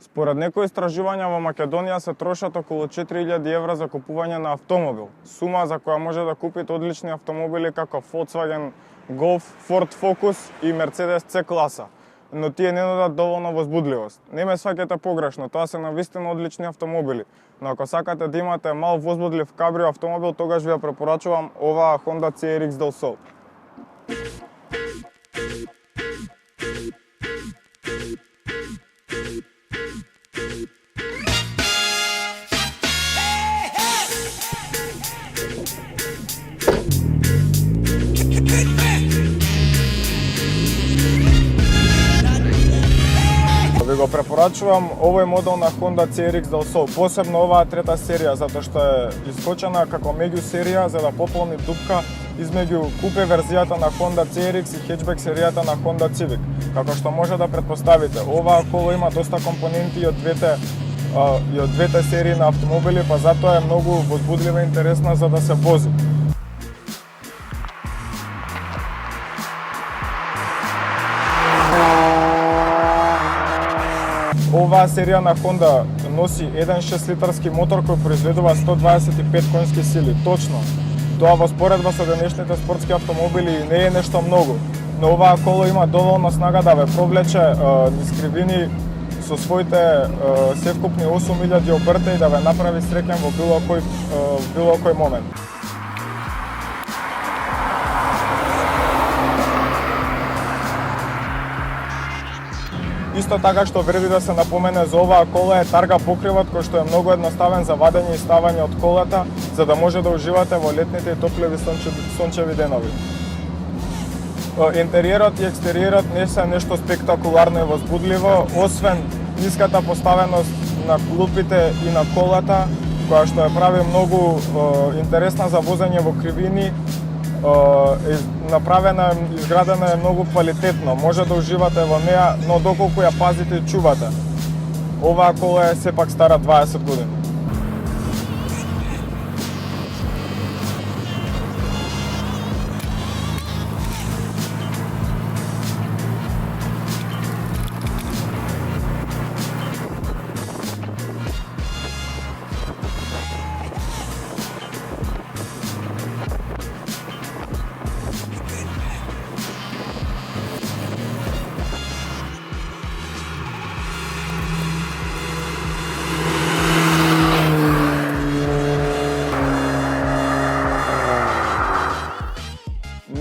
Според некои истражувања во Македонија се трошат околу 4000 евра за купување на автомобил. Сума за која може да купите одлични автомобили како Volkswagen Golf, Ford Focus и Mercedes C-класа. Но тие не нудат доволно возбудливост. Не ме сваќате погрешно, тоа се навистина одлични автомобили. Но ако сакате да имате мал возбудлив кабрио автомобил, тогаш ви ја препорачувам оваа Honda CRX Del Sol. Ви го препорачувам овој модел на Honda CRX Del Sol, посебно оваа трета серија, затоа што е искочена како меѓу серија за да пополни дупка измеѓу купе верзијата на Honda CRX и хетчбек серијата на Honda Civic. Како што може да претпоставите, оваа коло има доста компоненти и од двете серии на автомобили, па затоа е многу возбудлива и интересна за да се вози. Оваа серија на Honda носи 1.6 литарски мотор кој произведува 125 конски сили. Точно. Тоа во споредба со денешните спортски автомобили не е нешто многу, но оваа коло има доволно снага да ве провлече низ кривини со своите севкупни 8000 обрта и да ве направи среќен во било кој момент. Исто така што вреди да се напомене за оваа кола е тарга покривот кој што е многу едноставен за вадење и ставање од колата, за да може да уживате во летните и топлеви сончеви денови. Интериерот и екстериерот не се нешто спектакуларно и возбудливо, освен ниската поставеност на клупите и на колата, која што ја прави многу интересна за возење во кривини. Направена, изградена е многу квалитетно, може да уживате во неа, но доколку ја пазите и чувате. Оваа кола е сепак стара 20 години.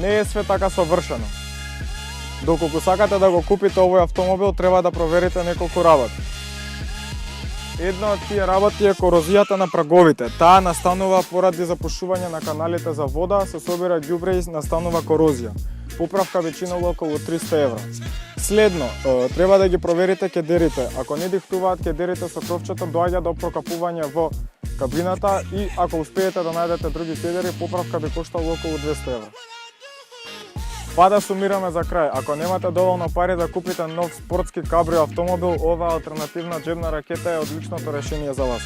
Не е све така совршено. Доколку сакате да го купите овој автомобил, треба да проверите неколку работи. Една од тие работи е корозијата на праговите. Таа настанува поради запушување на каналите за вода, се собира ѓубре и настанува корозија. Поправка би чинела околу 300 евра. Следно, треба да ги проверите кедерите. Ако не дихтуваат кедерите со кровчето, доаѓа до прокапување во кабината и ако успеете да најдете други кедери, поправка би коштала околу 200 евра. Па да сумираме за крај, ако немате доволно пари да купите нов спортски кабрио автомобил, оваа алтернативна џебна ракета е одличното решение за вас.